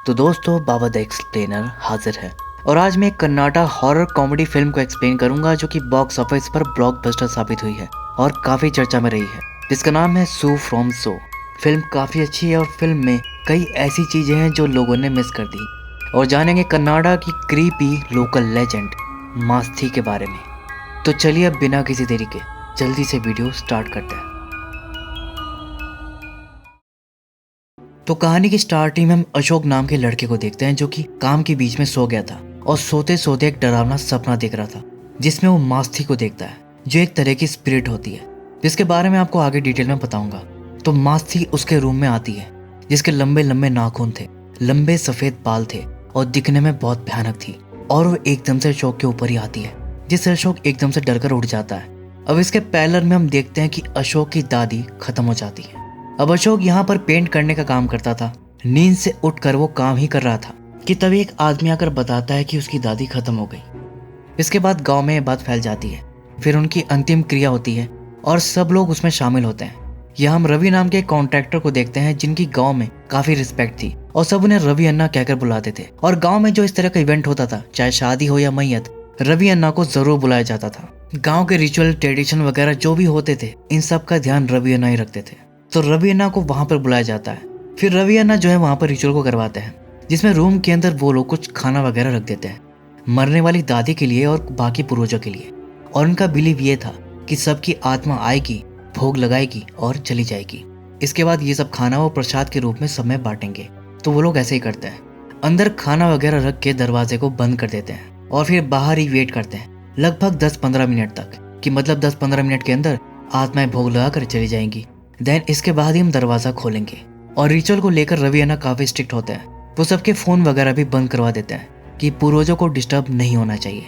तो दोस्तों, बाबा the explainer हाजिर है और आज मैं एक कन्नाडा हॉरर कॉमेडी फिल्म को एक्सप्लेन करूंगा जो कि बॉक्स ऑफिस पर ब्लॉकबस्टर साबित हुई है और काफी चर्चा में रही है, जिसका नाम है सू फ्रॉम सो। फिल्म काफी अच्छी है और फिल्म में कई ऐसी चीजें हैं जो लोगों ने मिस कर दी और जानेंगे कन्नाडा की क्रीपी लोकल लेजेंड मास्थी के बारे में। तो चलिए अब बिना किसी देरी के जल्दी से वीडियो स्टार्ट करते हैं। तो कहानी की स्टार्टिंग में हम अशोक नाम के लड़के को देखते हैं जो कि काम के बीच में सो गया था और सोते सोते एक डरावना सपना देख रहा था जिसमें वो मास्थी को देखता है जो एक तरह की स्पिरिट होती है, जिसके बारे में आपको आगे डिटेल में बताऊंगा। तो मास्थी उसके रूम में आती है जिसके लंबे लंबे नाखून थे, लंबे सफेद बाल थे और दिखने में बहुत भयानक थी। और वो एकदम से अशोक के ऊपर ही आती है जिससे अशोक एकदम से डरकर उठ जाता है। अब इसके पैलर में हम देखते हैं कि अशोक की दादी खत्म हो जाती है। अब अशोक यहाँ पर पेंट करने का काम करता था। नींद से उठकर वो काम ही कर रहा था कि तभी एक आदमी आकर बताता है कि उसकी दादी खत्म हो गई। इसके बाद गांव में ये बात फैल जाती है। फिर उनकी अंतिम क्रिया होती है और सब लोग उसमें शामिल होते हैं। यहाँ हम रवि नाम के कॉन्ट्रैक्टर को देखते हैं जिनकी गांव में काफी रिस्पेक्ट थी और सब उन्हें रवि अन्ना कहकर बुलाते थे। और गांव में जो इस तरह का इवेंट होता था, चाहे शादी हो या मैयत, रवि अन्ना को जरूर बुलाया जाता था। गाँव के रिचुअल, ट्रेडिशन वगैरह जो भी होते थे, इन सब का ध्यान रवि अन्ना ही रखते थे। तो रवि अन्ना को वहां पर बुलाया जाता है। फिर रवि अन्ना जो है वहां पर रिचुअल को करवाते हैं जिसमें रूम के अंदर वो लोग कुछ खाना वगैरह रख देते हैं मरने वाली दादी के लिए और बाकी पूर्वजों के लिए। और उनका बिलीव ये था कि सबकी आत्मा आएगी, भोग लगाएगी और चली जाएगी। इसके बाद ये सब खाना वो प्रसाद के रूप में सब में बांटेंगे। तो वो लोग ऐसे ही करते हैं, अंदर खाना वगैरह रख के दरवाजे को बंद कर देते हैं और फिर बाहर ही वेट करते हैं लगभग 10-15 मिनट तक, कि मतलब 10-15 मिनट के अंदर आत्माएं भोग लगा कर चली जाएंगी। देन इसके बाद ही हम दरवाजा खोलेंगे। और रिचुअल को लेकर रवि अन्ना काफी स्ट्रिक्ट होते हैं। वो सबके फोन वगैरह भी बंद करवा देते हैं कि पूर्वजों को डिस्टर्ब नहीं होना चाहिए।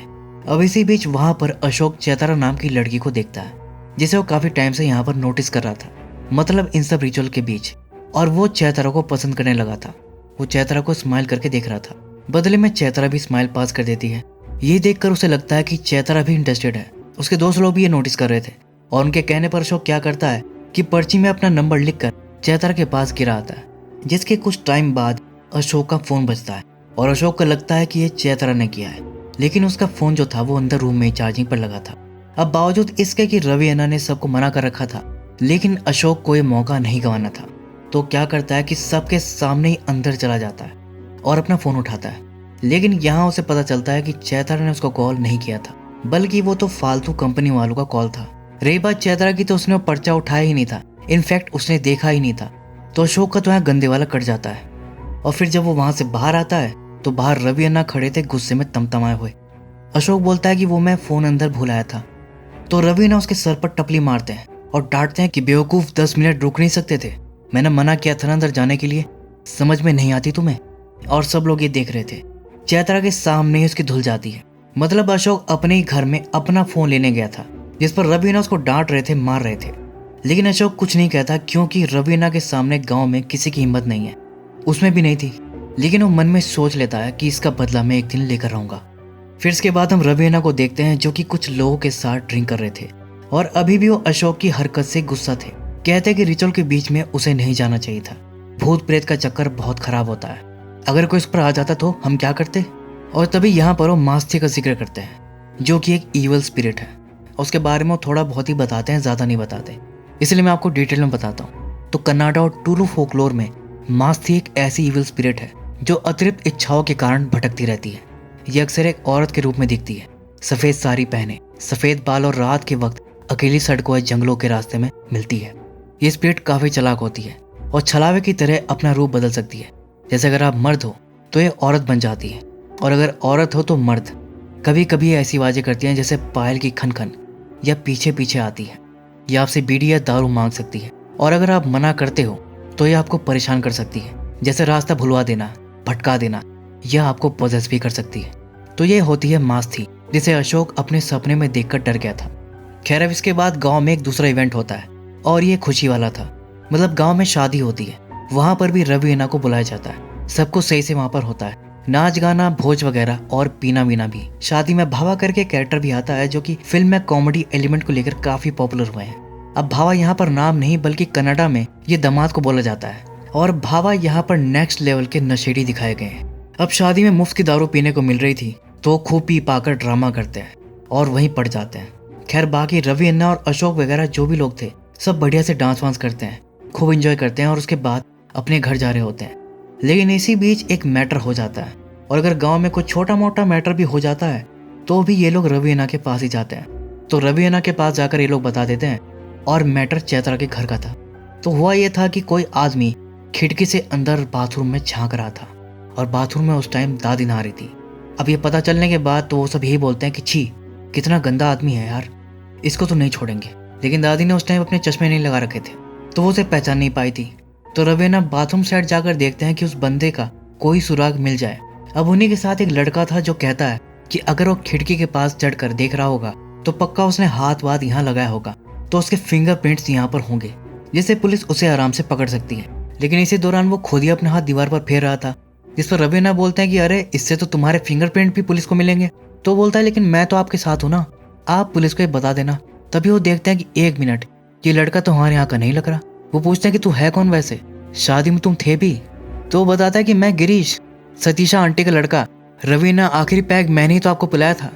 अब इसी बीच वहां पर अशोक चैतारा नाम की लड़की को देखता है जिसे वो काफी टाइम से यहाँ पर नोटिस कर रहा था, मतलब इन सब रिचुअल के बीच। और वो चैतारा को पसंद करने लगा था। वो चैतारा को स्माइल करके देख रहा था, बदले में चैतारा भी स्माइल पास कर देती है। ये देखकर उसे लगता है कि चैतारा भी इंटरेस्टेड है। उसके दोस्त लोग भी ये नोटिस कर रहे थे और उनके कहने पर अशोक क्या करता है कि पर्ची में अपना नंबर लिखकर चैतारा के पास गिरा आता है। जिसके कुछ टाइम बाद अशोक का फोन बजता है और अशोक को लगता है कि ये चैतारा ने किया है, लेकिन उसका फोन जो था वो अंदर रूम में चार्जिंग पर लगा था। अब बावजूद इसके कि रवि अन्ना ने सबको मना कर रखा था, लेकिन अशोक को ये मौका नहीं गंवाना था। तो क्या करता है कि सबके सामने ही अंदर चला जाता है और अपना फोन उठाता है। लेकिन यहाँ उसे पता चलता है कि चैतारा ने उसको कॉल नहीं किया था, बल्कि वो तो फालतू कंपनी वालों का कॉल था। रही बात चैतारा की, तो उसने वो पर्चा उठाया ही नहीं था, इनफैक्ट उसने देखा ही नहीं था। तो अशोक का तो यहाँ गंदे वाला कट जाता है। और फिर जब वो वहां से बाहर आता है तो बाहर रवि अन्ना खड़े थे गुस्से में तमतमाए हुए। अशोक बोलता है कि वो मैं फोन अंदर भूल आया था। तो रवि अन्ना उसके सर पर टपली मारते हैं और डांटते हैं कि बेवकूफ, 10 मिनट रुक नहीं सकते थे? मैंने मना किया था ना अंदर जाने के लिए, समझ में नहीं आती तुम्हें? और सब लोग ये देख रहे थे। चैतारा के सामने ही उसकी धुल जाती है। मतलब अशोक अपने ही घर में अपना फोन लेने गया था, जिस पर रवि अन्ना उसको डांट रहे थे, मार रहे थे। लेकिन अशोक कुछ नहीं कहता क्योंकि रवि अन्ना के सामने गांव में किसी की हिम्मत नहीं है, उसमें भी नहीं थी। लेकिन वो मन में सोच लेता है कि इसका बदला मैं एक दिन लेकर रहूंगा। फिर इसके बाद हम रवि अन्ना को देखते हैं जो कि कुछ लोगों के साथ ड्रिंक कर रहे थे और अभी भी वो अशोक की हरकत से गुस्सा थे। कहते कि रिचुअल के बीच में उसे नहीं जाना चाहिए था। भूत प्रेत का चक्कर बहुत खराब होता है, अगर कोई इस पर आ जाता तो हम क्या करते? और तभी यहाँ पर वो मास्थी का जिक्र करते हैं जो कि एक ईवल स्पिरिट है। उसके बारे में थोड़ा बहुत ही बताते हैं, ज्यादा नहीं बताते, इसलिए मैं आपको डिटेल में बताता हूँ। तो कन्नाडा और टुलु फोकलोर में मास्थी एक ऐसी ईवल स्पिरिट है जो अतिरिक्त इच्छाओं के कारण भटकती रहती है। ये अक्सर एक औरत के रूप में दिखती है, सफेद साड़ी पहने, सफेद बाल, और रात के वक्त अकेली सड़कों या जंगलों के रास्ते में मिलती है। ये स्पिरिट काफी चालाक होती है और छलावे की तरह अपना रूप बदल सकती है। जैसे अगर आप मर्द हो तो ये औरत बन जाती है, और अगर औरत हो तो मर्द। कभी कभी ऐसी आवाजें करती हैं जैसे पायल की खनखन, या पीछे पीछे आती है, या आपसे बीड़ी या दारू मांग सकती है। और अगर आप मना करते हो तो ये आपको परेशान कर सकती है, जैसे रास्ता भुलवा देना, भटका देना, या आपको पॉजेस भी कर सकती है। तो ये होती है मास्थी, जिसे अशोक अपने सपने में देखकर डर गया था। खैर, अब इसके बाद गांव में एक दूसरा इवेंट होता है और ये खुशी वाला था। मतलब गांव में शादी होती है, वहां पर भी रवि अन्ना को बुलाया जाता है। सब कुछ सही से वहां पर होता है, नाच गाना, भोज वगैरह और पीना वीना भी। शादी में भावा करके कैरेक्टर भी आता है जो कि फिल्म में कॉमेडी एलिमेंट को लेकर काफी पॉपुलर हुए हैं। अब भावा यहाँ पर नाम नहीं बल्कि कनाडा में ये दामाद को बोला जाता है। और भावा यहाँ पर नेक्स्ट लेवल के नशेड़ी दिखाए गए हैं। अब शादी में मुफ्त की दारू पीने को मिल रही थी तो खूब पी पाकर ड्रामा करते हैं और वहीं पड़ जाते हैं। खैर बाकी रवि अन्ना और अशोक वगैरह जो भी लोग थे सब बढ़िया से डांस वांस करते हैं, खूब एंजॉय करते हैं और उसके बाद अपने घर जा रहे होते हैं। लेकिन इसी बीच एक मैटर हो जाता है और अगर गांव में कुछ छोटा मोटा मैटर भी हो जाता है तो भी ये लोग रवि अन्ना के पास ही जाते हैं। तो रवि अन्ना के पास जाकर ये लोग बता देते हैं और मैटर चैत्रा के घर का था। तो हुआ ये था कि कोई आदमी खिड़की से अंदर बाथरूम में झांक रहा था और बाथरूम में उस टाइम दादी नहा रही थी। अब ये पता चलने के बाद तो वो सब यही बोलते हैं कि छी कितना गंदा आदमी है यार, इसको तो नहीं छोड़ेंगे। लेकिन दादी ने उस टाइम अपने चश्मे नहीं लगा रखे थे तो वो उसे पहचान नहीं पाई थी। तो रवि अन्ना बाथरूम साइड जाकर देखते हैं कि उस बंदे का कोई सुराग मिल जाए। अब उन्हीं के साथ एक लड़का था जो कहता है कि अगर वो खिड़की के पास चढ़कर देख रहा होगा तो पक्का उसने हाथ वाथ यहाँ लगाया होगा तो उसके फिंगरप्रिंट्स यहाँ पर होंगे, जिससे पुलिस उसे आराम से पकड़ सकती है। लेकिन इसी दौरान वो खुद ही अपना हाथ दीवार पर फेर रहा था, जिस पर रवि अन्ना बोलते हैं कि अरे इससे तो तुम्हारे फिंगरप्रिंट भी पुलिस को मिलेंगे। तो बोलता है लेकिन मैं तो आपके साथ हूँ ना, आप पुलिस को ये बता देना। तभी वो देखते हैं कि एक मिनट, ये लड़का तो हमारे यहाँ का नहीं लग रहा। वो पूछते हैं कि तू है कौन वैसे, शादी में तुम थे भी? तो वो बताता है कि मैं गिरीश, सतीशा आंटी का लड़का। रवि अन्ना आखिरी पैग मैंने ही तो आपको पिलाया था।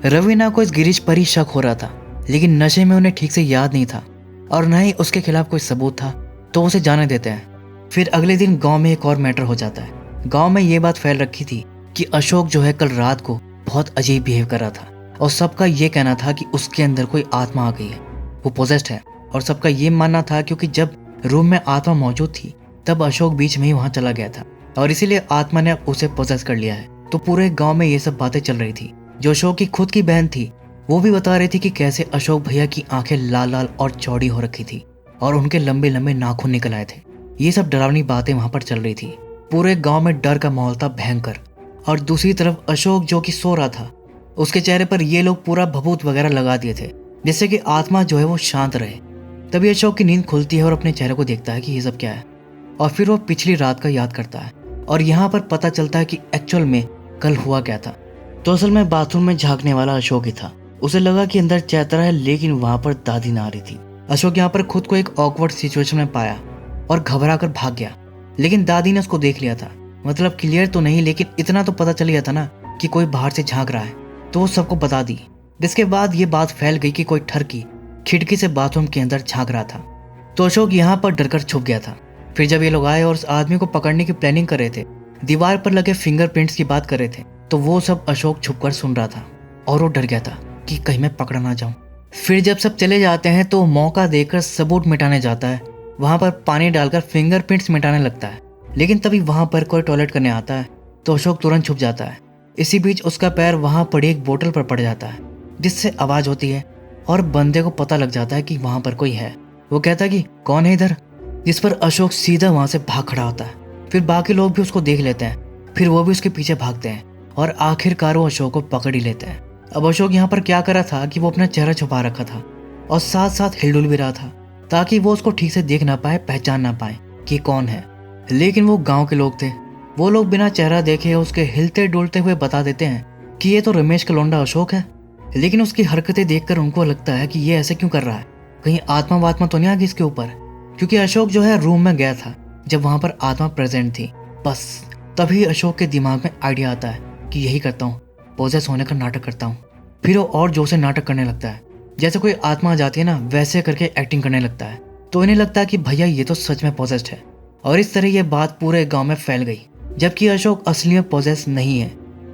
रवि अन्ना को इस गिरीश पर ही शक हो रहा था, लेकिन नशे में उन्हें ठीक से याद नहीं था और न ही उसके खिलाफ कोई सबूत था, तो उसे जाने देते हैं। फिर अगले दिन गांव में एक और मैटर हो जाता है। गांव में ये बात फैल रखी थी कि अशोक जो है कल रात को बहुत अजीब बिहेव कर रहा था और सबका ये कहना था कि उसके अंदर कोई आत्मा आ गई है, वो पोजेस्ड है। और सबका ये मानना था क्योंकि जब रूम में आत्मा मौजूद थी तब अशोक बीच में ही वहां चला गया था और इसीलिए आत्मा ने उसे पोजेस कर लिया है। तो पूरे गांव में ये सब बातें चल रही थी। जो अशोक की खुद की बहन थी वो भी बता रही थी कि कैसे अशोक भैया की आंखें लाल लाल और चौड़ी हो रखी थी और उनके लंबे लंबे नाखून निकल आए थे। ये सब डरावनी बातें वहां पर चल रही थी। पूरे गांव में डर का माहौल था भयंकर। और दूसरी तरफ अशोक जो कि सो रहा था, उसके चेहरे पर ये लोग पूरा भभूत वगैरह लगा दिए थे जिससे कि आत्मा जो है वो शांत रहे। तभी अशोक की नींद खुलती है और अपने चेहरे को देखता है कि ये सब क्या है और फिर वो पिछली रात का याद करता है और यहाँ पर पता चलता है कि एक्चुअल में कल हुआ क्या था। तो असल में बाथरूम में झांकने वाला अशोक ही था। उसे लगा कि अंदर चैत्रा है लेकिन वहां पर दादी नहा रही थी। अशोक यहाँ पर खुद को एक ऑकवर्ड सिचुएशन में पाया और घबरा कर भाग गया, लेकिन दादी ने उसको देख लिया था। मतलब क्लियर तो नहीं लेकिन इतना तो पता चल गया था ना कि कोई बाहर से झांक रहा है, तो वो सबको बता दी। जिसके बाद ये बात फैल गई कि कोई ठरकी खिड़की से बाथरूम के अंदर झांक रहा था। तो अशोक यहाँ पर डरकर छुप गया था। फिर जब ये लोग आए और उस आदमी को पकड़ने की प्लानिंग कर रहे थे, दीवार पर लगे फिंगरप्रिंट्स की बात कर रहे थे, तो वो सब अशोक छुपकर सुन रहा था और वो डर गया था कि कहीं मैं पकड़ा ना जाऊं। फिर जब सब चले जाते हैं तो मौका देकर सबूत मिटाने जाता है। वहां पर पानी डालकर फिंगरप्रिंट्स मिटाने लगता है, लेकिन तभी वहां पर कोई टॉयलेट करने आता है तो अशोक तुरंत छुप जाता है। इसी बीच उसका पैर वहां पड़ी एक बोतल पर पड़ जाता है जिससे आवाज होती है और बंदे को पता लग जाता है कि वहां पर कोई है। वो कहता है कि कौन है इधर, जिस पर अशोक सीधा वहां से भाग खड़ा होता है। फिर बाकी लोग भी उसको देख लेते हैं, फिर वो भी उसके पीछे भागते हैं और आखिरकार वो अशोक को पकड़ ही लेते हैं। अब अशोक यहाँ पर क्या कर रहा था कि वो अपना चेहरा छुपा रखा था और साथ साथ हिलडुल भी रहा था ताकि वो उसको ठीक से देख ना पाए, पहचान ना पाए कि कौन है। लेकिन वो गांव के लोग थे, वो लोग बिना चेहरा देखे उसके हिलते डुलते हुए बता देते हैं कि ये तो रमेश का लौंडा अशोक है। लेकिन उसकी हरकतें देखकर उनको लगता है कि ये ऐसे क्यों कर रहा है, कहीं आत्मा वात्मा तो नहीं आ गई इसके ऊपर, क्योंकि अशोक जो है रूम में गया था जब वहां पर आत्मा प्रेजेंट थी। बस तभी अशोक के दिमाग में आइडिया आता है कि यही करता हूँ, पोजेस होने का नाटक करता हूँ। फिर वो और जोर से नाटक करने लगता है, जैसे कोई आत्मा आ जाती है ना वैसे करके एक्टिंग करने लगता है। तो इन्हें लगता है कि भैया ये तो सच में पोजेस्ड है और इस तरह ये बात पूरे गांव में फैल गई, जबकि अशोक असली में पोजेस नहीं है,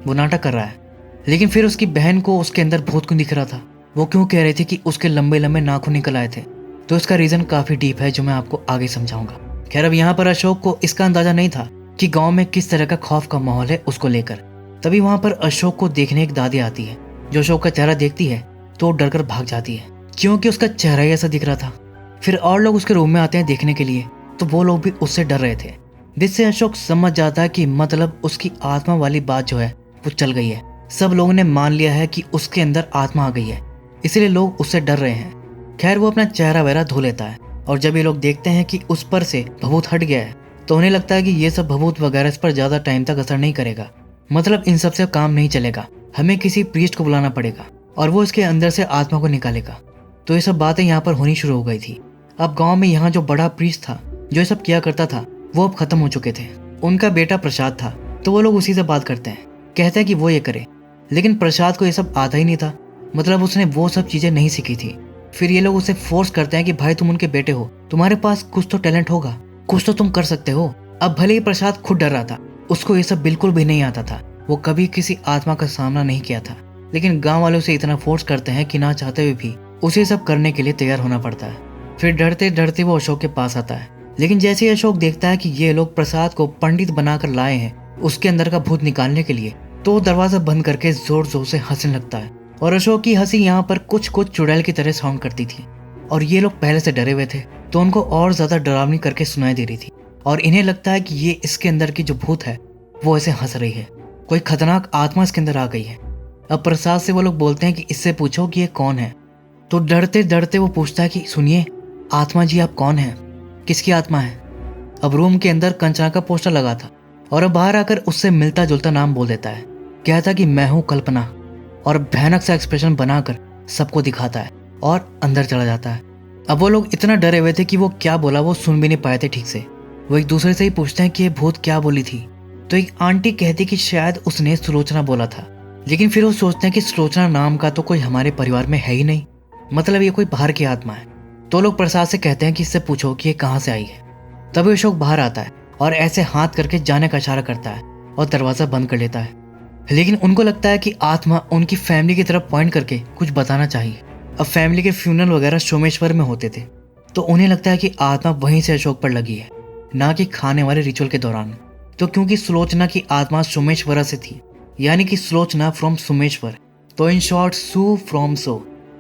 वो नाटक कर रहा है। लेकिन फिर उसकी बहन को उसके अंदर भूत क्यों दिख रहा था, वो क्यों कह रही थी कि उसके लंबे लंबे नाखून निकल आए थे, तो इसका रीजन काफी डीप है जो मैं आपको आगे समझाऊंगा। खैर अब यहाँ पर अशोक को इसका अंदाजा नहीं था कि गांव में किस तरह का खौफ का माहौल है उसको लेकर। तभी वहां पर अशोक को देखने एक दादी आती है, जो अशोक का चेहरा देखती है तो डर कर भाग जाती है क्योंकि उसका चेहरा ही ऐसा दिख रहा था। फिर और लोग उसके रूम में आते हैं देखने के लिए, तो वो लोग भी उससे डर रहे थे, जिससे अशोक समझ जाता है कि मतलब उसकी आत्मा वाली बात जो है वो चल गई है। सब लोगों ने मान लिया है कि उसके अंदर आत्मा आ गई है, इसलिए लोग उससे डर रहे हैं। खैर वो अपना चेहरा वगैरह धो लेता है और जब ये लोग देखते हैं कि उस पर से भभूत हट गया है तो उन्हें लगता है कि ये सब भभूत वगैरह इस पर ज्यादा टाइम तक असर नहीं करेगा, मतलब इन सब से काम नहीं चलेगा, हमें किसी प्रीस्ट को बुलाना पड़ेगा और वो इसके अंदर से आत्मा को निकालेगा। तो ये सब बातें यहाँ पर होनी शुरू हो गई थी। अब गांव में यहाँ जो बड़ा प्रीस्ट था जो ये सब किया करता था, वो अब खत्म हो चुके थे। उनका बेटा प्रसाद था, तो वो लोग उसी से बात करते हैं, कहते हैं कि वो ये करे। लेकिन प्रसाद को ये सब आता ही नहीं था, मतलब उसने वो सब चीजें नहीं सीखी थी। फिर ये लोग उसे फोर्स करते हैं कि भाई तुम उनके बेटे हो, तुम्हारे पास कुछ तो टैलेंट होगा, कुछ तो तुम कर सकते हो। अब भले ही प्रसाद खुद डर रहा था, उसको ये सब बिल्कुल भी नहीं आता था, वो कभी किसी आत्मा का सामना नहीं किया था। लेकिन गांव वाले उसे इतना फोर्स करते हैं कि ना चाहते हुए भी उसे सब करने के लिए तैयार होना पड़ता है। फिर डरते डरते वो अशोक के पास आता है। लेकिन जैसे ही अशोक देखता है कि ये लोग प्रसाद को पंडित बनाकर लाए हैं उसके अंदर का भूत निकालने के लिए, तो वो दरवाजा बंद करके जोर जोर से हंसने लगता है। और अशोक की हंसी यहाँ पर कुछ कुछ चुड़ैल की तरह साउंड करती थी। और ये लोग पहले से डरे हुए थे, तो उनको और ज्यादा डरावनी करके सुनाई दे रही थी। और इन्हें लगता है कि ये इसके अंदर की जो भूत है वो ऐसे हंस रही है, कोई खतरनाक आत्मा इसके अंदर आ गई है। अब प्रसाद से वो लोग बोलते हैं कि इससे पूछो कि ये कौन है। तो डरते डरते वो पूछता है कि सुनिए आत्मा जी, आप कौन हैं, किसकी आत्मा है। अब रूम के अंदर कंचना का पोस्टर लगा था और अब बाहर आकर उससे मिलता जुलता नाम बोल देता है। कहता कि मैं हूं कल्पना, और भयानक सा एक्सप्रेशन बनाकर सबको दिखाता है और अंदर चला जाता है। अब वो लोग इतना डरे हुए थे कि वो क्या बोला वो सुन भी नहीं पाए थे ठीक से। वो एक दूसरे से ही पूछते हैं कि ये भूत क्या बोली थी। तो एक आंटी कहती कि शायद उसने सुलोचना बोला था। लेकिन फिर वो सोचते हैं कि सुलोचना नाम का तो कोई हमारे परिवार में है ही नहीं, मतलब ये कोई बाहर की आत्मा है। तो लोग प्रसाद से कहते हैं कि इससे पूछो कि ये कहाँ से आई है। तभी अशोक बाहर आता है और ऐसे हाथ करके जाने का इशारा करता है और दरवाजा बंद कर लेता है। लेकिन उनको लगता है कि आत्मा उनकी फैमिली की तरफ पॉइंट करके कुछ बताना चाहिए। अब फैमिली के फ्यूनरल वगैरह सोमेश्वर में होते थे, तो उन्हें लगता है कि आत्मा वहीं से अशोक पर लगी है, ना कि खाने वाले रिचुअल के दौरान। तो क्योंकि सुलोचना की आत्मा सोमेश्वरा से थी, यानी कि सुलोचना फ्रॉम सोमेश्वर, तो in short Sue from so.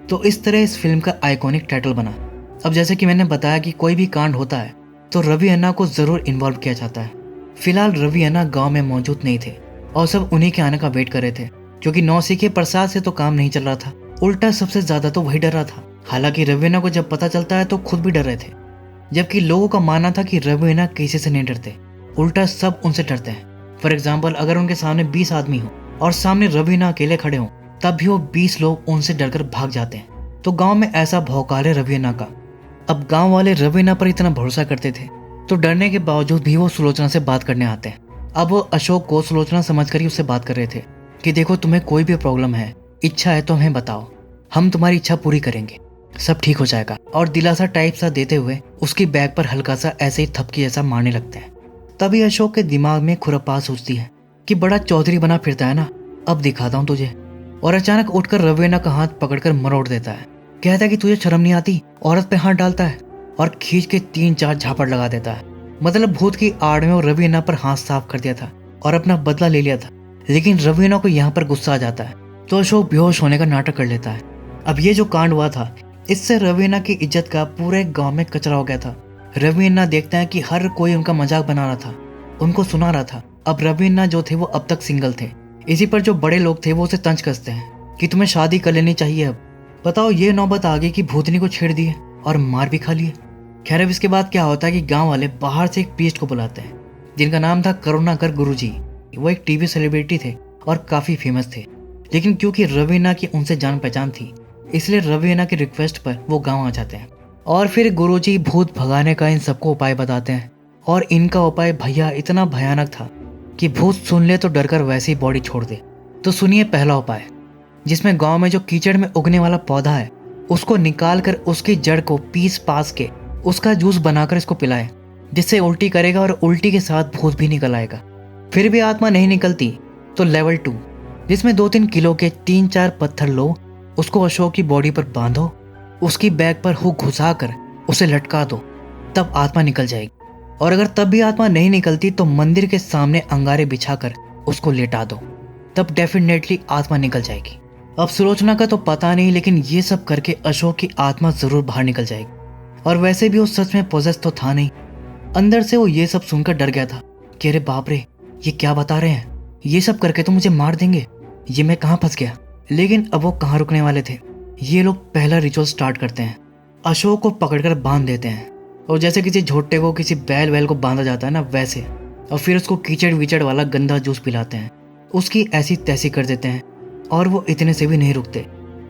तो इस तरह इस फिल्म का आइकॉनिक टाइटल बना। अब जैसे कि मैंने बताया कि कोई भी कांड होता है तो रवि अन्ना को जरूर इन्वॉल्व किया जाता है। फिलहाल रवि अन्ना गांव में मौजूद नहीं थे और सब उन्हीं के आने का वेट कर रहे थे, क्योंकि नौसिखे प्रसाद से तो काम नहीं चल रहा था, उल्टा सबसे ज्यादा तो वही डर रहा था। हालांकि रवि अन्ना को जब पता चलता है तो खुद भी डर रहे थे, जबकि लोगों का मानना था कि रवि अन्ना किसी से नहीं डरते, उल्टा सब उनसे डरते हैं। फॉर एग्जाम्पल, अगर उनके सामने 20 आदमी हो और सामने रवि अन्ना अकेले खड़े हों, तब भी वो 20 लोग उनसे डरकर भाग जाते हैं। तो गांव में ऐसा भौकाल है रवि अन्ना का। अब गांव वाले रवि अन्ना पर इतना भरोसा करते थे, तो डरने के बावजूद भी वो सुलोचना से बात करने आते हैं। अब वो अशोक को सुलोचना समझकर ही उससे बात कर रहे थे कि देखो तुम्हें कोई भी प्रॉब्लम है, इच्छा है तो हमें बताओ, हम तुम्हारी इच्छा पूरी करेंगे, सब ठीक हो जाएगा। और दिलासा टाइप सा देते हुए उसकी बैग पर हल्का सा ऐसे ही थपकी जैसा मारने लगते हैं। तभी अशोक के दिमाग में खुरापात सोचती है कि बड़ा चौधरी बना फिरता है ना, अब दिखाता हूँ तुझे। और अचानक उठकर रवि अन्ना का हाथ पकड़कर मरोड़ देता है। कहता है कि तुझे शर्म नहीं आती, औरत पे हाथ डालता है, और खींच के 3-4 झापड़ लगा देता है। मतलब भूत की आड़ में वो रवि अन्ना पर हाथ साफ कर दिया था और अपना बदला ले लिया था। लेकिन रवि अन्ना को यहाँ पर गुस्सा आ जाता है, तो अशोक बेहोश होने का नाटक कर लेता है। अब ये जो कांड हुआ था, इससे रवि अन्ना की इज्जत का पूरे गांव में कचरा हो गया था। रवि अन्ना देखता है कि हर कोई उनका मजाक बना रहा था, उनको सुना रहा था। अब रवि अन्ना जो थे वो अब तक सिंगल थे। इसी पर जो बड़े लोग थे वो उसे तंज कसते हैं कि तुम्हें शादी कर लेनी चाहिए। अब बताओ, ये नौबत आ गई कि भूतनी को छेड़ दिए और मार भी खा लिए। खैर, अब इसके बाद क्या होता है कि गांव वाले बाहर से एक प्रीस्ट को बुलाते हैं, जिनका नाम था करुणाकर गुरुजी। वो एक टीवी सेलिब्रिटी थे और काफी फेमस थे। लेकिन क्योंकि रवि अन्ना की उनसे जान पहचान थी, इसलिए रवि अन्ना की रिक्वेस्ट पर वो गांव आ जाते हैं। और फिर गुरुजी भूत भगाने का इन सबको उपाय बताते हैं। और इनका उपाय भैया इतना भयानक था कि भूत सुन ले तो डरकर वैसे ही बॉडी छोड़ दे। तो सुनिए पहला उपाय, जिसमें गांव में जो कीचड़ में उगने वाला पौधा है उसको निकाल कर उसकी जड़ को पीस पास के उसका जूस बनाकर इसको पिलाए, जिससे उल्टी करेगा और उल्टी के साथ भूत भी निकल आएगा। फिर भी आत्मा नहीं निकलती तो लेवल 2, जिसमें 2-3 किलो के 3-4 पत्थर लो, उसको अशोक की बॉडी पर बांधो, उसकी बैग पर हुक घुसा कर उसे लटका दो, तब आत्मा निकल जाएगी। और अगर तब भी आत्मा नहीं निकलती तो मंदिर के सामने अंगारे बिछाकर उसको लेटा दो, तब डेफिनेटली आत्मा निकल जाएगी। अब सुलोचना का तो पता नहीं, लेकिन ये सब करके अशोक की आत्मा जरूर बाहर निकल जाएगी। और वैसे भी वो सच में पोजेस तो था नहीं। अंदर से वो ये सब सुनकर डर गया था कि अरे बाप रे, ये क्या बता रहे हैं, ये सब करके तो मुझे मार देंगे, ये मैं कहाँ फंस गया। लेकिन अब वो कहाँ रुकने वाले थे। ये लोग पहला रिचुअल स्टार्ट करते हैं, अशोक को पकड़कर बांध देते हैं, और जैसे किसी झोटे को किसी बैल वैल को बांधा जाता है ना, वैसे। और फिर उसको कीचड़ विचड़ वाला गंदा जूस पिलाते हैं, उसकी ऐसी तैसी कर देते हैं। और वो इतने से भी नहीं रुकते,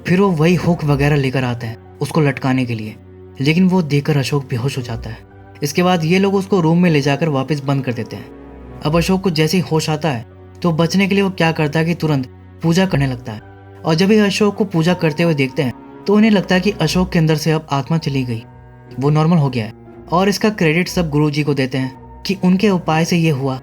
फिर वो वही हुक वगैरह लेकर आते हैं उसको लटकाने के लिए। लेकिन वो देखकर अशोक बेहोश हो जाता है। इसके बाद ये लोग उसको रूम में ले जाकर वापस बंद कर देते हैं। अब अशोक को जैसे ही होश आता है तो बचने के लिए वो क्या करता है कि तुरंत पूजा करने लगता है। और जब ये अशोक को पूजा करते हुए देखते हैं तो उन्हें लगता है कि अशोक के अंदर से अब आत्मा चली गई, वो नॉर्मल हो गया है। और इसका क्रेडिट सब गुरुजी को देते हैं कि उनके उपाय से ये हुआ,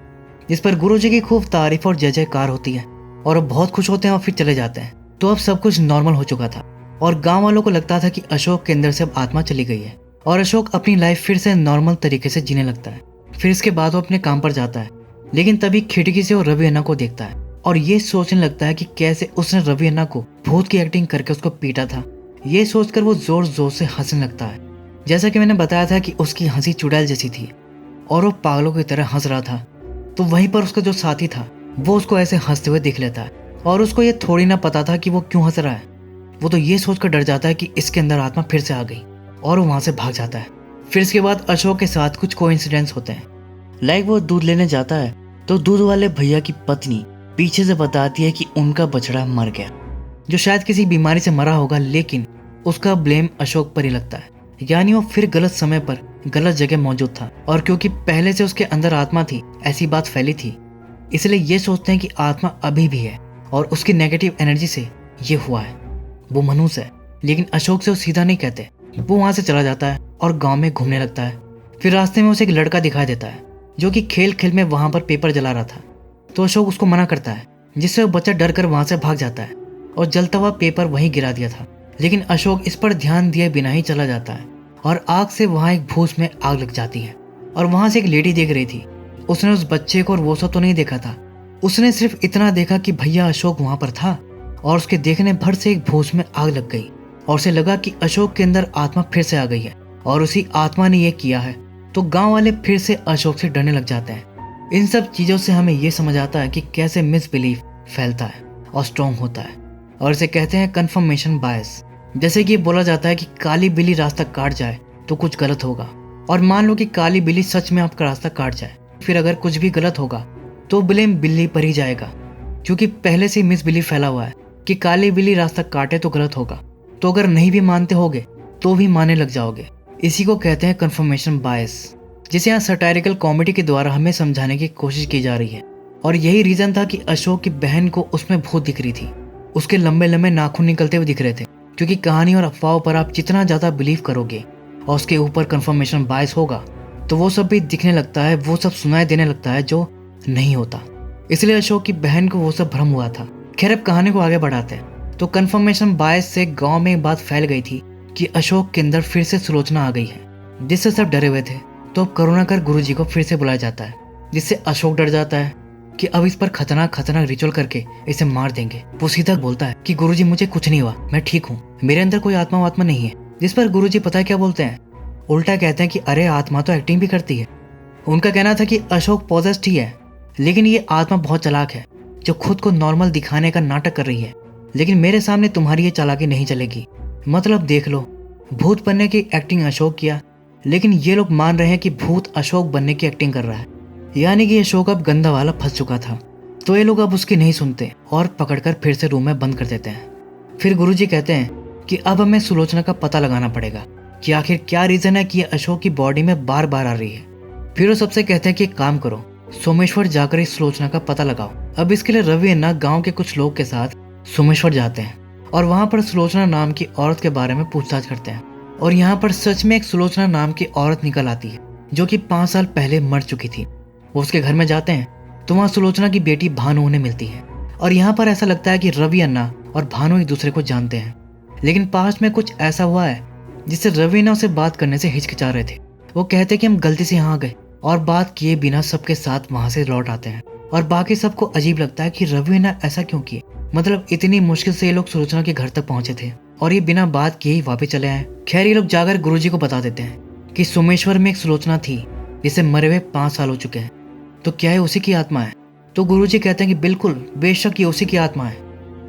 जिस पर गुरुजी की खूब तारीफ और जय जयकार होती है और अब बहुत खुश होते हैं और फिर चले जाते हैं। तो अब सब कुछ नॉर्मल हो चुका था और गांव वालों को लगता था कि अशोक के अंदर से अब आत्मा चली गई है और अशोक अपनी लाइफ फिर से नॉर्मल तरीके से जीने लगता है। फिर इसके बाद वो अपने काम पर जाता है, लेकिन तभी खिड़की से वो रवि अन्ना को देखता है और ये सोचने लगता है कि कैसे उसने रवि अन्ना को भूत की एक्टिंग करके उसको पीटा था। ये सोचकर वो जोर जोर से हंसने लगता है। जैसा कि मैंने बताया था कि उसकी हंसी चुड़ैल जैसी थी और वो पागलों की तरह हंस रहा था। तो वहीं पर उसका जो साथी था वो उसको ऐसे हंसते हुए देख लेता है और उसको ये थोड़ी ना पता था कि वो क्यों हंस रहा है। वो तो ये सोचकर डर जाता है कि इसके अंदर आत्मा फिर से आ गई और वो वहां से भाग जाता है। फिर इसके बाद अशोक के साथ कुछ कोइंसिडेंस होते हैं। लाइक वो दूध लेने जाता है तो दूध वाले भैया की पत्नी पीछे से बताती है कि उनका बछड़ा मर गया, जो शायद किसी बीमारी से मरा होगा, लेकिन उसका ब्लेम अशोक पर ही लगता है। यानी वो फिर गलत समय पर गलत जगह मौजूद था और क्योंकि पहले से उसके अंदर आत्मा थी, ऐसी बात फैली थी, इसलिए ये सोचते हैं कि आत्मा अभी भी है और उसकी नेगेटिव एनर्जी से ये हुआ है। वो मनुष्य है, लेकिन अशोक से वो सीधा नहीं कहते। वो वहां से चला जाता है और गांव में घूमने लगता है। फिर रास्ते में उसे एक लड़का दिखाई देता है जो कि खेल खेल में वहां पर पेपर जला रहा था। तो अशोक उसको मना करता है, जिससे वो बच्चा डर कर वहां से भाग जाता है और जलता हुआ पेपर वहीं गिरा दिया था। लेकिन अशोक इस पर ध्यान दिए बिना ही चला जाता है और आग से वहां एक भूस में आग लग जाती है और वहां से एक लेडी देख रही थी। उसने उस बच्चे को और वो सब तो नहीं देखा था, उसने सिर्फ इतना देखा कि भैया अशोक वहां पर था और उसके देखने भर से एक भूस में आग लग गई और उसे लगा कि अशोक के अंदर आत्मा फिर से आ गई है और उसी आत्मा ने यह किया है। तो गांव वाले फिर से अशोक से डरने लग जाते हैं। इन सब चीजों से हमें यह समझ आता है कि कैसे मिसबिलीफ फैलता है और स्ट्रॉन्ग होता है और इसे कहते हैं कन्फर्मेशन बायस। जैसे कि बोला जाता है कि काली बिल्ली रास्ता काट जाए तो कुछ गलत होगा, और मान लो कि काली बिल्ली सच में आपका रास्ता काट जाए, फिर अगर कुछ भी गलत होगा तो ब्लेम बिल्ली पर ही जाएगा, क्योंकि पहले से मिसबिलीफ फैला हुआ है कि काली बिल्ली रास्ता काटे तो गलत होगा। तो अगर नहीं भी मानते होगे तो भी मानने लग जाओगे। इसी को कहते हैं कन्फर्मेशन बायस, जिसे यहाँ सटायरिकल कॉमेडी के द्वारा हमें समझाने की कोशिश की जा रही है। और यही रीजन था कि अशोक की बहन को उसमें भूत दिख रही थी, उसके लंबे लंबे नाखून निकलते हुए दिख रहे थे, क्योंकि कहानी और अफवाहों पर आप जितना ज्यादा बिलीव करोगे और उसके ऊपर कन्फर्मेशन बायस होगा तो वो सब भी दिखने लगता है, वो सब सुनाई देने लगता है जो नहीं होता। इसलिए अशोक की बहन को वो सब भ्रम हुआ था। खैर अब कहानी को आगे बढ़ाते हैं। तो कन्फर्मेशन बायस से गांव में बात फैल गई थी कि अशोक के अंदर फिर से सुलोचना आ गई है, जिससे सब डरे हुए थे। तो अब करुणाकर गुरुजी को फिर से बुलाया जाता है, जिससे अशोक डर जाता है कि अब इस पर खतरनाक रिचुअल करके इसे मार देंगे। वो सीधा बोलता है कि गुरुजी मुझे कुछ नहीं हुआ, मैं ठीक हूँ, मेरे अंदर कोई आत्मा वात्मा नहीं है। जिस पर गुरुजी पता है क्या बोलते हैं, उल्टा कहते हैं कि अरे आत्मा तो एक्टिंग भी करती है। उनका कहना था कि अशोक पॉजेस्ड ही है, लेकिन ये आत्मा बहुत चालाक है जो खुद को नॉर्मल दिखाने का नाटक कर रही है, लेकिन मेरे सामने तुम्हारी ये चालाकी नहीं चलेगी। मतलब देख लो, भूत बनने की एक्टिंग अशोक किया, लेकिन ये लोग मान रहे हैं कि भूत अशोक बनने की एक्टिंग कर रहा है। यानी कि अशोक अब गंदा वाला फंस चुका था। तो ये लोग अब उसकी नहीं सुनते और पकड़कर फिर से रूम में बंद कर देते हैं। फिर गुरुजी कहते हैं कि अब हमें सुलोचना का पता लगाना पड़ेगा कि आखिर क्या रीजन है कि ये अशोक की बॉडी में बार बार आ रही है। फिर वो सबसे कहते हैं कि एक काम करो, सोमेश्वर जाकर इस सुलोचना का पता लगाओ। अब इसके लिए रवि अन्ना गांव के कुछ लोग के साथ सोमेश्वर जाते हैं और वहां पर सुलोचना नाम की औरत के बारे में पूछताछ करते हैं। और यहाँ पर सच में एक सुलोचना नाम की औरत निकल आती है जो कि 5 साल पहले मर चुकी थी। वो उसके घर में जाते हैं तो वहाँ सुलोचना की बेटी भानु उन्हें मिलती है और यहाँ पर ऐसा लगता है कि रवि अन्ना और भानु एक दूसरे को जानते हैं, लेकिन पास्ट में कुछ ऐसा हुआ है जिससे रवि अन्ना उसे बात करने से हिचकिचा रहे थे। वो कहते कि हम गलती से यहाँ आ गए और बात किए बिना सबके साथ वहां से लौट आते हैं और बाकी सबको अजीब लगता है कि रवि अन्ना ऐसा क्यों किए। मतलब इतनी मुश्किल से ये लोग सुलोचना के घर तक पहुंचे थे और ये बिना बात किए ही वापस चले आए। खैर ये लोग जाकर गुरुजी को बता देते हैं कि सोमेश्वर में एक सुलोचना थी जिसे मरे हुए 5 साल हो चुके हैं, तो क्या ये उसी की आत्मा है। तो गुरुजी कहते हैं कि बिल्कुल बेशक ये उसी की आत्मा है।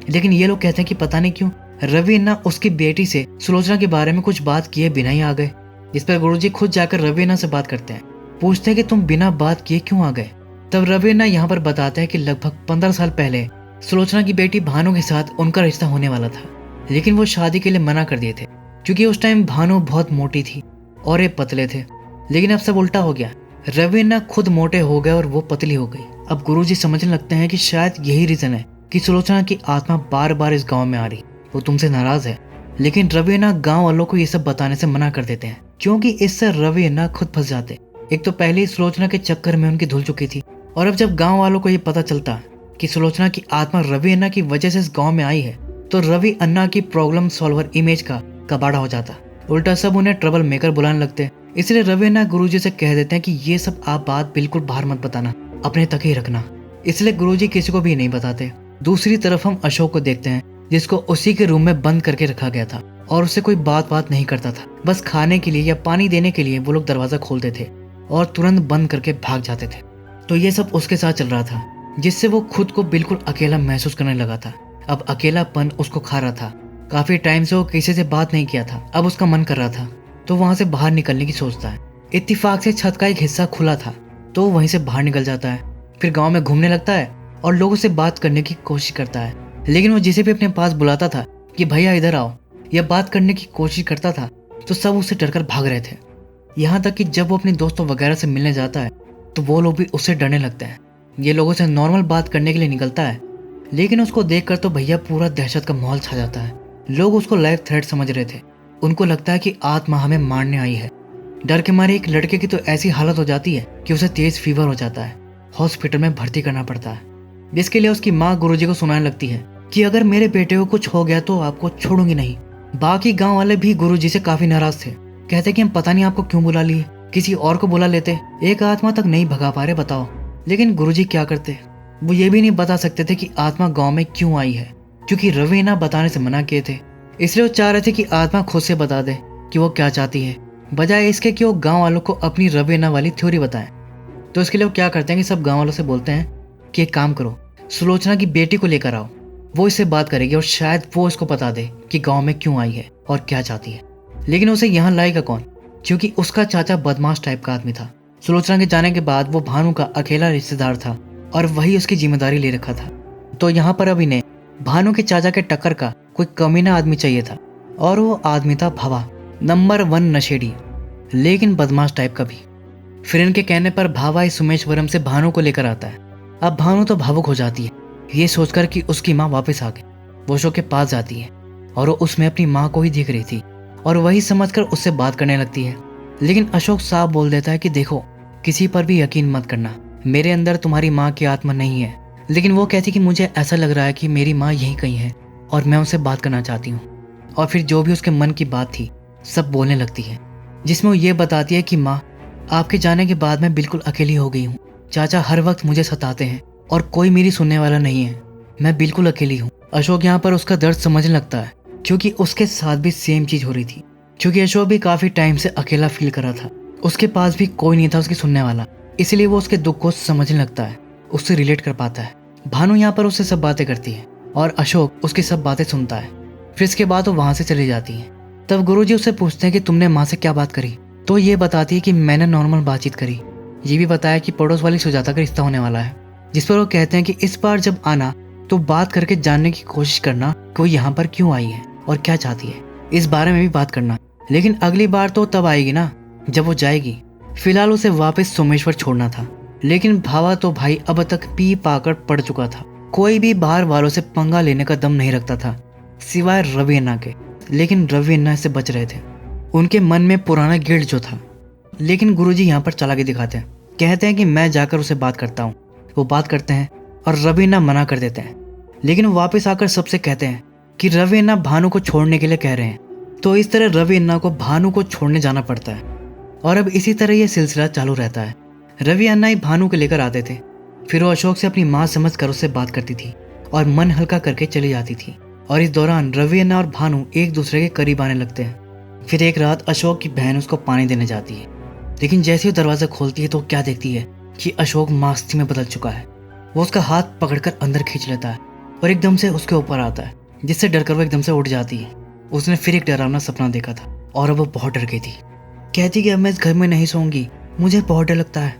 लेकिन ये लोग कहते हैं कि पता नहीं क्यों रवि अन्ना उसकी बेटी से सुलोचना के बारे में कुछ बात किए बिना ही आ गए। इस पर गुरुजी खुद जाकर रवि अन्ना से बात करते हैं, पूछते हैं कि तुम बिना बात किए क्यों आ गए। तब रवि अन्ना यहाँ पर बताते हैं कि लगभग 15 साल पहले सुलोचना की बेटी भानु के साथ उनका रिश्ता होने वाला था, लेकिन वो शादी के लिए मना कर दिए थे क्योंकि उस टाइम भानु बहुत मोटी थी और ये पतले थे लेकिन अब सब उल्टा हो गया। रवीना खुद मोटे हो गए और वो पतली हो गई। अब गुरुजी समझने लगते हैं कि शायद यही रीजन है कि सुलोचना की आत्मा बार बार इस गांव में आ रही, वो तुमसे नाराज है। लेकिन रवीना गांव वालों को ये सब बताने से मना कर देते हैं, क्योंकि इससे रवीना खुद फंस जाते। एक तो पहले ही सुलोचना के चक्कर में उनकी धुल चुकी थी, और अब जब गांव वालों को ये पता चलता कि सुलोचना की आत्मा रवि अन्ना की वजह से इस गांव में आई है, तो रवि अन्ना की प्रॉब्लम सॉल्वर इमेज का कबाड़ा हो जाता। उल्टा सब उन्हें ट्रबल मेकर बुलाने लगते। इसलिए रवि अन्ना गुरुजी से कह देते हैं कि ये सब आप बात बिल्कुल बाहर मत बताना, अपने तक ही रखना। इसलिए गुरुजी किसी को भी नहीं बताते। दूसरी तरफ हम अशोक को देखते हैं, जिसको उसी के रूम में बंद करके रखा गया था और उससे कोई बात नहीं करता था। बस खाने के लिए या पानी देने के लिए वो लोग दरवाजा खोलते थे और तुरंत बंद करके भाग जाते थे। तो ये सब उसके साथ चल रहा था, जिससे वो खुद को बिल्कुल अकेला महसूस करने लगा था। अब अकेलापन उसको खा रहा था। काफी टाइम से वो किसी से बात नहीं किया था, अब उसका मन कर रहा था, तो वहां से बाहर निकलने की सोचता है। इत्तेफाक से छत का एक हिस्सा खुला था, तो वो वहीं से बाहर निकल जाता है। फिर गांव में घूमने लगता है और लोगों से बात करने की कोशिश करता है। लेकिन वो जिसे भी अपने पास बुलाता था कि भैया इधर आओ, या बात करने की कोशिश करता था, तो सब उससे डरकर भाग रहे थे। यहाँ तक कि जब वो अपने दोस्तों वगैरह से मिलने जाता है, तो वो लोग भी उससे डरने लगते हैं। ये लोगों से नॉर्मल बात करने के लिए निकलता है, लेकिन उसको देखकर तो भैया पूरा दहशत का माहौल छा जाता है। लोग उसको लाइफ थ्रेट समझ रहे थे। उनको लगता है कि आत्मा हमें मारने आई है। डर के मारे एक लड़के की तो ऐसी हालत हो जाती है कि उसे तेज फीवर हो जाता है, हॉस्पिटल में भर्ती करना पड़ता है। जिसके लिए उसकी माँ गुरुजी को सुनाने लगती है कि अगर मेरे बेटे को कुछ हो गया तो आपको छोड़ूंगी नहीं। बाकी गांव वाले भी गुरुजी से काफी नाराज थे। कहते कि हम पता नहीं आपको क्यों बुला लिए, किसी और को बुला लेते, एक आत्मा तक नहीं भगा पा रहे, बताओ। लेकिन गुरुजी क्या करते, वो ये भी नहीं बता सकते थे कि आत्मा गांव में क्यों आई है, क्योंकि रवीना बताने से मना किए थे। इसलिए वो चाह रहे थे कि आत्मा खुद से बता दे कि वो क्या चाहती है, बजाय इसके कि वो गांव वालों को अपनी रवीना वाली थ्योरी बताएं। तो इसके लिए वो क्या करते हैं कि सब गांव वालों से बोलते हैं कि एक काम करो, सुलोचना की बेटी को लेकर आओ, वो इससे बात करेगी और शायद वो इसको बता दे कि गांव में क्यों आई है और क्या चाहती है। लेकिन उसे यहाँ लाएगा कौन, क्योंकि उसका चाचा बदमाश टाइप का आदमी था। सुलोचना के जाने के बाद वो भानु का अकेला रिश्तेदार था और वही उसकी जिम्मेदारी ले रखा था। तो यहाँ पर अब इन्हें भानु के चाचा के टक्कर का कोई कमीना आदमी चाहिए था, और वो आदमी था भावा, नंबर 1 नशेड़ी, लेकिन बदमाश टाइप का भी। फिर इनके कहने पर भावा इस सुमेश्वरम से भानु को लेकर आता है। अब भानु तो भावुक हो जाती है, ये सोचकर कि उसकी माँ वापस आ गई। वो अशोक के पास जाती है और वो उसमें अपनी माँ को ही देख रही थी, और वही समझकर उससे बात करने लगती है। लेकिन अशोक साफ बोल देता है कि देखो, किसी पर भी यकीन मत करना, मेरे अंदर तुम्हारी माँ की आत्मा नहीं है। लेकिन वो कहती कि मुझे ऐसा लग रहा है कि मेरी माँ यहीं कहीं है और मैं उनसे बात करना चाहती हूँ। और फिर जो भी उसके मन की बात थी सब बोलने लगती है, जिसमें वो ये बताती है कि माँ, आपके जाने के बाद मैं बिल्कुल अकेली हो गई हूँ। चाचा हर वक्त मुझे सताते हैं और कोई मेरी सुनने वाला नहीं है, मैं बिल्कुल अकेली हूँ। अशोक यहाँ पर उसका दर्द समझने लगता है, क्योंकि उसके साथ भी सेम चीज हो रही थी। क्योंकि अशोक भी काफी टाइम से अकेला फील कर रहा था, उसके पास भी कोई नहीं था उसकी सुनने वाला, इसलिए वो उसके दुख को समझने लगता है, उससे रिलेट कर पाता है। भानु यहाँ पर उससे सब बातें करती है और अशोक उसकी सब बातें सुनता है। फिर इसके बाद वो वहां से चली जाती है। तब गुरुजी उससे पूछते हैं कि तुमने माँ से क्या बात करी, तो ये बताती है कि मैंने नॉर्मल बातचीत करी। ये भी बताया कि पड़ोस वाली सुजाता का रिश्ता होने वाला है, जिस पर वो कहते हैं कि इस बार जब आना तो बात करके जानने की कोशिश करना कि वो यहाँ पर क्यों आई है और क्या चाहती है, इस बारे में भी बात करना। लेकिन अगली बार तो तब आएगी ना जब वो जाएगी। फिलहाल उसे वापस सोमेश्वर छोड़ना था। लेकिन भावा तो भाई अब तक पी पाकर पड़ चुका था। कोई भी बाहर वालों से पंगा लेने का दम नहीं रखता था, सिवाय रवि अन्ना के। लेकिन रवि अन्ना से बच रहे थे, उनके मन में पुराना गिल्ट जो था। लेकिन गुरुजी यहाँ पर चालाकी दिखाते हैं, कहते हैं कि मैं जाकर उसे बात करता हूँ। वो बात करते हैं और रवि अन्ना मना कर देते हैं। लेकिन वापस आकर सबसे कहते हैं कि रवि अन्ना भानु को छोड़ने के लिए कह रहे हैं। तो इस तरह रवि अन्ना को भानु को छोड़ने जाना पड़ता है, और अब इसी तरह यह सिलसिला चालू रहता है। रवि अन्ना ही भानु को लेकर आते थे, फिर वो अशोक से अपनी माँ समझकर उससे बात करती थी और मन हल्का करके चली जाती थी। और इस दौरान रवि अन्ना और भानु एक दूसरे के करीब आने लगते हैं। फिर एक रात अशोक की बहन उसको पानी देने जाती है, लेकिन जैसे ही दरवाजा खोलती है तो क्या देखती है कि अशोक मास्ती में बदल चुका है। वो उसका हाथ पकड़कर अंदर खींच लेता है और एकदम से उसके ऊपर आता है, जिससे डरकर वो एकदम से उठ जाती है। उसने फिर एक डरावना सपना देखा था और अब वो बहुत डर गई थी। कहती कि अब मैं इस घर में नहीं सोऊंगी, मुझे बहुत डर लगता है।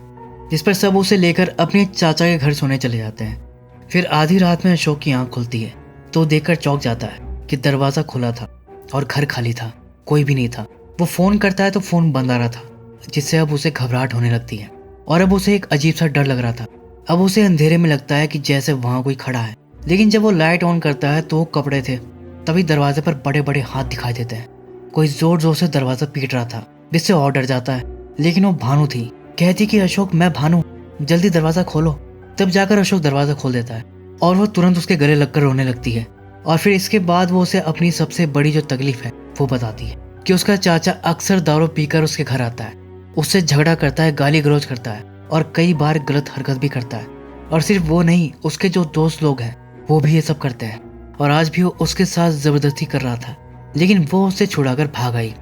जिस पर सब उसे लेकर अपने चाचा के घर सोने चले जाते हैं। फिर आधी रात में अशोक की आंख खुलती है तो देखकर चौंक जाता है कि दरवाजा खुला था और घर खाली था, कोई भी नहीं था। वो फोन करता है तो फोन बंद आ रहा था। जिससे अब उसे घबराहट होने लगती है और अब उसे एक अजीब सा डर लग रहा था। अब उसे अंधेरे में लगता है कि जैसे वहाँ कोई खड़ा है, लेकिन जब वो लाइट ऑन करता है तो वो कपड़े थे। तभी दरवाजे पर बड़े बड़े हाथ दिखाई देते हैं। कोई जोर जोर से दरवाजा पीट रहा था, जिससे और डर जाता है। लेकिन वो भानु थी। कहती कि अशोक, मैं भानु, जल्दी दरवाजा खोलो। तब जाकर अशोक दरवाजा खोल देता है और वो तुरंत उसके गले लगकर रोने लगती है। और फिर इसके बाद वो उसे अपनी सबसे बड़ी जो तकलीफ है वो बताती है कि उसका चाचा अक्सर दारू पीकर उसके घर आता है, उससे झगड़ा करता है, गाली गलौज करता है और कई बार गलत हरकत भी करता है। और सिर्फ वो नहीं, उसके जो दोस्त लोग हैं वो भी ये सब करते हैं। और आज भी वो उसके साथ जबरदस्ती कर रहा था, लेकिन वो उसे छुड़ाकर भाग आई।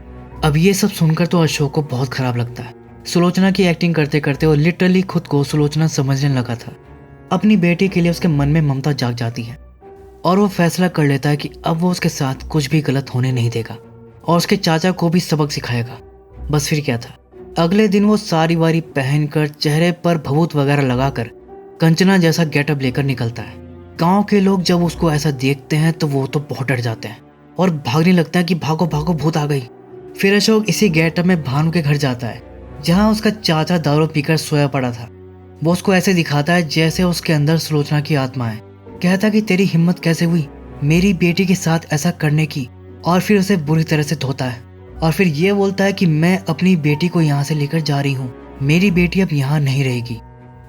अब ये सब सुनकर तो अशोक को बहुत खराब लगता है। सुलोचना की एक्टिंग करते करते वो लिटरली खुद को सुलोचना समझने लगा था। अपनी बेटी के लिए उसके मन में ममता जाग जाती है और वो फैसला कर लेता है कि अब वो उसके साथ कुछ भी गलत होने नहीं देगा और उसके चाचा को भी सबक सिखाएगा। बस फिर क्या था, अगले दिन वो सारी वारी पहनकर, चेहरे पर भभूत वगैरह लगाकर कंचना जैसा गेटअप लेकर निकलता है। गांव के लोग जब उसको ऐसा देखते हैं तो वो तो बहुत डर जाते हैं और भागने लगते हैं कि भागो भागो, भूत आ गई। फिर अशोक इसी गेटअप में भानु के घर जाता है, जहां उसका चाचा दारू पीकर सोया पड़ा था। वो उसको ऐसे दिखाता है जैसे उसके अंदर सुलोचना की आत्मा है। कहता कि तेरी हिम्मत कैसे हुई मेरी बेटी के साथ ऐसा करने की, और फिर उसे बुरी तरह से धोता है। और फिर ये बोलता है कि मैं अपनी बेटी को यहाँ से लेकर जा रही हूँ, मेरी बेटी अब यहाँ नहीं रहेगी।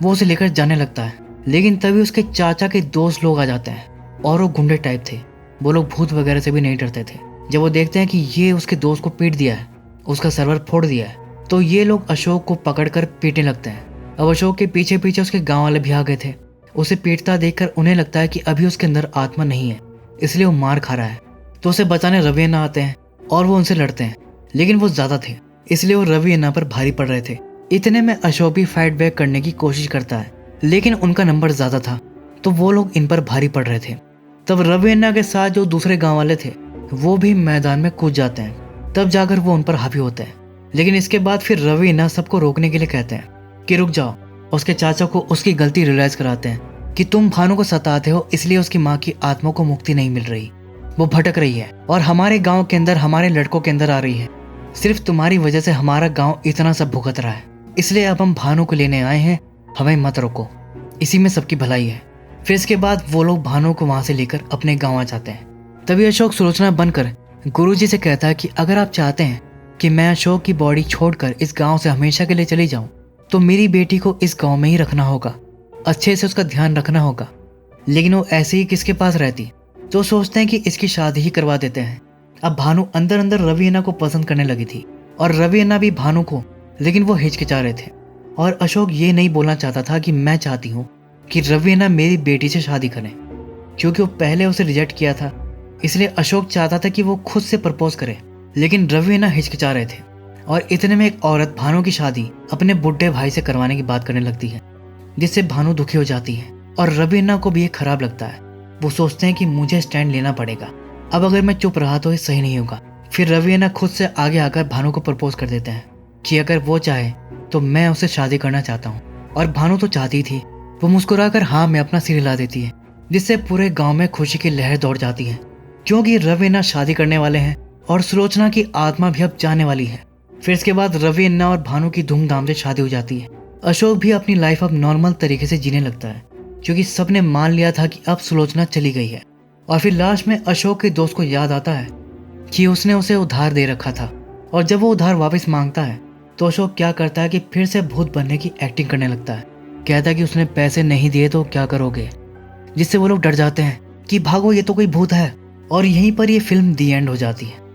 वो उसे लेकर जाने लगता है, लेकिन तभी उसके चाचा के दोस्त लोग आ जाते हैं और वो गुंडे टाइप थे। वो लोग भूत वगैरह से भी नहीं डरते थे। जब वो देखते हैं कि ये उसके दोस्त को पीट दिया है, उसका सर्वर फोड़ दिया है, तो ये लोग अशोक को पकड़कर पीटने लगते हैं। अब अशोक के पीछे पीछे उसके गांव वाले भी आ गए थे। उसे पीटता देखकर उन्हें लगता है कि अभी उसके अंदर आत्मा नहीं है, इसलिए वो मार खा रहा है। तो उसे बचाने रवि अन्ना आते हैं और वो उनसे लड़ते हैं, लेकिन वो ज्यादा थे, इसलिए वो रवि अन्ना पर भारी पड़ रहे थे। इतने में अशोक भी फाइट बैक करने की कोशिश करता है, लेकिन उनका नंबर ज्यादा था, तो वो लोग इन पर भारी पड़ रहे थे। तब रवि अन्ना के साथ जो दूसरे गांव वाले थे वो भी मैदान में कूद जाते हैं। तब जाकर वो उन पर हावी होते हैं, लेकिन इसके बाद फिर रवि अन्ना सबको रोकने के लिए कहते हैं कि रुक जाओ। उसके चाचा को उसकी गलती रियलाइज कराते हैं कि तुम भानु को सताते हो, इसलिए उसकी माँ की आत्मा को मुक्ति नहीं मिल रही, वो भटक रही है और हमारे गांव के अंदर, हमारे लड़कों के अंदर आ रही है। सिर्फ तुम्हारी वजह से हमारा गांव इतना सब भुगत रहा है, इसलिए अब हम भानु को लेने आए हैं, हमें मत रोको, इसी में सबकी भलाई है। फिर इसके बाद वो लोग भानु को वहां से लेकर अपने गाँव आ जाते हैं। तभी अशोक सुलोचना बनकर गुरुजी से कहता है कि अगर आप चाहते हैं कि मैं अशोक की बॉडी छोड़कर इस गांव से हमेशा के लिए चली जाऊं, तो मेरी बेटी को इस गांव में ही रखना होगा, अच्छे से उसका ध्यान रखना होगा। लेकिन वो ऐसे ही किसके पास रहती, तो सोचते हैं कि इसकी शादी ही करवा देते हैं। अब भानु अंदर अंदर रवि अन्ना को पसंद करने लगी थी और रवि अन्ना भी भानु को, लेकिन वो हिचकिचा रहे थे। और अशोक ये नहीं बोलना चाहता था कि मैं चाहती हूँ कि रवि अन्ना मेरी बेटी से शादी करें, क्योंकि वो पहले उसे रिजेक्ट किया था। इसलिए अशोक चाहता था कि वो खुद से प्रपोज करे, लेकिन रवि अन्ना हिचकिचा रहे थे। और इतने में एक औरत भानु की शादी अपने बुढ़े भाई से करवाने की बात करने लगती है, जिससे भानु दुखी हो जाती है और रवि अन्ना को भी ये खराब लगता है। वो सोचते हैं कि मुझे स्टैंड लेना पड़ेगा, अब अगर मैं चुप रहा तो ये सही नहीं होगा। फिर रवि अन्ना खुद से आगे आकर भानु को प्रपोज कर देते हैं कि अगर वो चाहे तो मैं उससे शादी करना चाहता हूँ। और भानु तो चाहती थी। वो मुस्कुराकर हाँ में अपना सिर हिला देती है, जिससे पूरे गांव में खुशी की लहर दौड़ जाती है, क्योंकि रवि अन्ना शादी करने वाले हैं और सुलोचना की आत्मा भी अब जाने वाली है। फिर इसके बाद रवि अन्ना और भानु की धूमधाम से शादी हो जाती है। अशोक भी अपनी लाइफ अब नॉर्मल तरीके से जीने लगता है, क्योंकि सबने मान लिया था कि अब सुलोचना चली गई है। और फिर लास्ट में अशोक के दोस्त को याद आता है कि उसने उसे उधार दे रखा था, और जब वो उधार वापस मांगता है तो अशोक क्या करता है कि फिर से भूत बनने की एक्टिंग करने लगता है। कहता है कि उसने पैसे नहीं दिए तो क्या करोगे, जिससे वो लोग डर जाते हैं कि भागो ये तो कोई भूत है। और यहीं पर ये फिल्म दी एंड हो जाती है।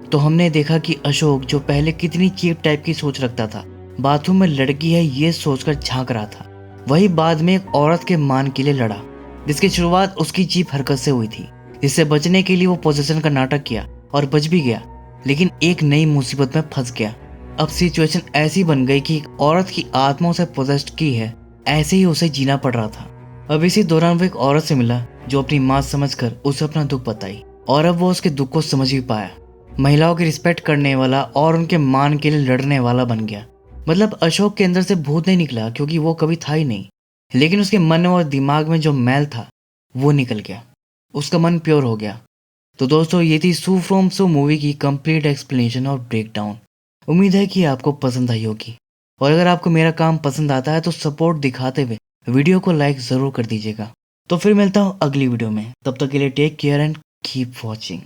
तो हमने देखा कि अशोक जो पहले कितनी चीप टाइप की सोच रखता था, बाथरूम में लड़की है ये सोचकर झांक रहा था, वही बाद में एक औरत के मान के लिए लड़ा, जिसकी शुरुआत उसकी चीप हरकत से हुई थी। इससे बचने के लिए वो पोजीशन का नाटक किया और बच भी गया, लेकिन एक नई मुसीबत में फंस गया। अब सिचुएशन ऐसी बन गई कि एक औरत की आत्मा उसे पोजेस्ट की है, ऐसे ही उसे जीना पड़ रहा था। अब इसी दौरान वो एक औरत से मिला जो अपनी माँ समझकर उसे अपना दुख बताई, और अब वो उसके दुख को समझ भी पाया। महिलाओं की रिस्पेक्ट करने वाला और उनके मान के लिए लड़ने वाला बन गया। मतलब अशोक के अंदर से भूत नहीं निकला, क्योंकि वो कभी था ही नहीं, लेकिन उसके मन और दिमाग में जो मैल था वो निकल गया, उसका मन प्योर हो गया। तो दोस्तों ये थी सू फ्रॉम सू मूवी की कंप्लीट एक्सप्लेनेशन और ब्रेकडाउन। उम्मीद है कि आपको पसंद आई होगी, और अगर आपको मेरा काम पसंद आता है तो सपोर्ट दिखाते हुए वीडियो को लाइक ज़रूर कर दीजिएगा। तो फिर मिलता हूँ अगली वीडियो में, तब तक के लिए take care and keep watching.